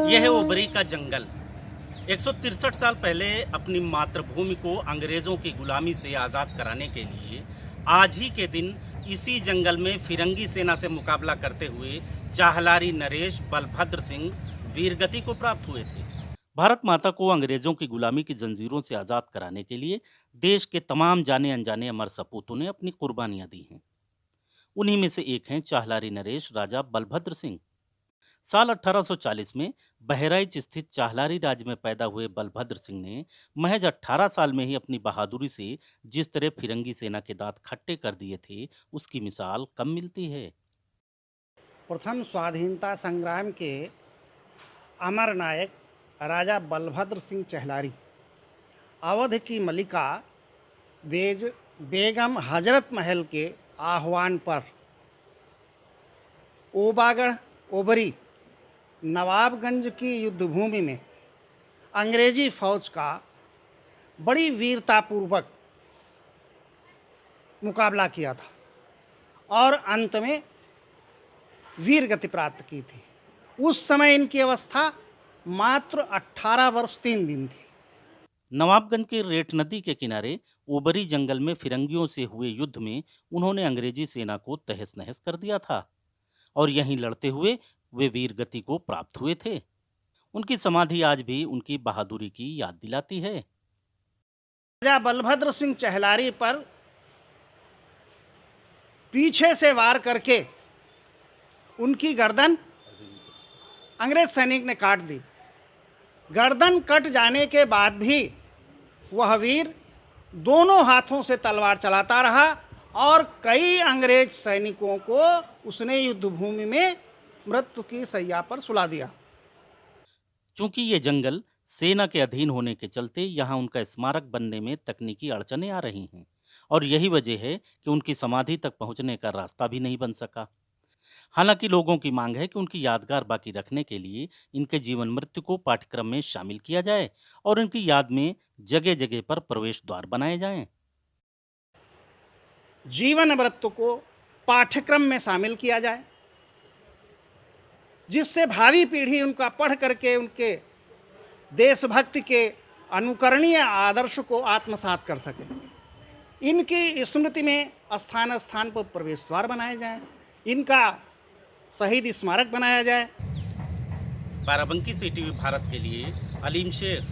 यह है ओबरी का जंगल। 163 साल पहले अपनी मातृभूमि को अंग्रेजों की गुलामी से आज़ाद कराने के लिए आज ही के दिन इसी जंगल में फिरंगी सेना से मुकाबला करते हुए चाहलारी नरेश बलभद्र सिंह वीरगति को प्राप्त हुए थे। भारत माता को अंग्रेजों की गुलामी की जंजीरों से आज़ाद कराने के लिए देश के तमाम जाने अनजाने अमर सपूतों ने अपनी कुर्बानियां दी हैं। उन्हीं में से एक हैं चाहलारी नरेश राजा बलभद्र सिंह। साल 1840 में बहराइच स्थित चाहलारी राज्य में पैदा हुए बलभद्र सिंह ने महज 18 साल में ही अपनी बहादुरी से जिस तरह फिरंगी सेना के दांत खट्टे कर दिए थे, उसकी मिसाल कम मिलती है। प्रथम स्वाधीनता संग्राम के अमर नायक राजा बलभद्र सिंह चहलारी अवध की मलिका बेगम हजरत महल के आह्वान पर ओबागढ़ ओबरी नवाबगंज की युद्धभूमि में अंग्रेजी फौज का बड़ी वीरतापूर्वक मुकाबला किया था और अंत में वीर गति प्राप्त की थी। उस समय इनकी अवस्था मात्र 18 वर्ष 3 दिन थी। नवाबगंज के रेट नदी के किनारे ओबरी जंगल में फिरंगियों से हुए युद्ध में उन्होंने अंग्रेजी सेना को तहस नहस कर दिया था और यहीं लड़ते हुए वे वीर गति को प्राप्त हुए थे। उनकी समाधि आज भी उनकी बहादुरी की याद दिलाती है। राजा बलभद्र सिंह चहलारी पर पीछे से वार करके उनकी गर्दन अंग्रेज सैनिक ने काट दी। गर्दन कट जाने के बाद भी वह वीर दोनों हाथों से तलवार चलाता रहा और कई अंग्रेज सैनिकों को उसने युद्धभूमि में मृत्यु की शैया पर सुला दिया। चूंकि ये जंगल सेना के अधीन होने के चलते यहाँ उनका स्मारक बनने में तकनीकी अड़चनें आ रही हैं और यही वजह है कि उनकी समाधि तक पहुंचने का रास्ता भी नहीं बन सका। हालांकि लोगों की मांग है कि उनकी यादगार बाकी रखने के लिए इनके जीवन मृत्यु को पाठ्यक्रम में शामिल किया जाए और इनकी याद में जगह जगह पर प्रवेश द्वार बनाए जाएं। जीवन मृत्यु को पाठ्यक्रम में शामिल किया जाए, जिससे भावी पीढ़ी उनका पढ़ करके उनके देशभक्ति के अनुकरणीय आदर्श को आत्मसात कर सके। इनकी स्मृति में स्थान स्थान पर प्रवेश द्वार बनाए जाएं, इनका शहीद स्मारक बनाया जाए। बाराबंकी से टीवी भारत के लिए अलीम शेर।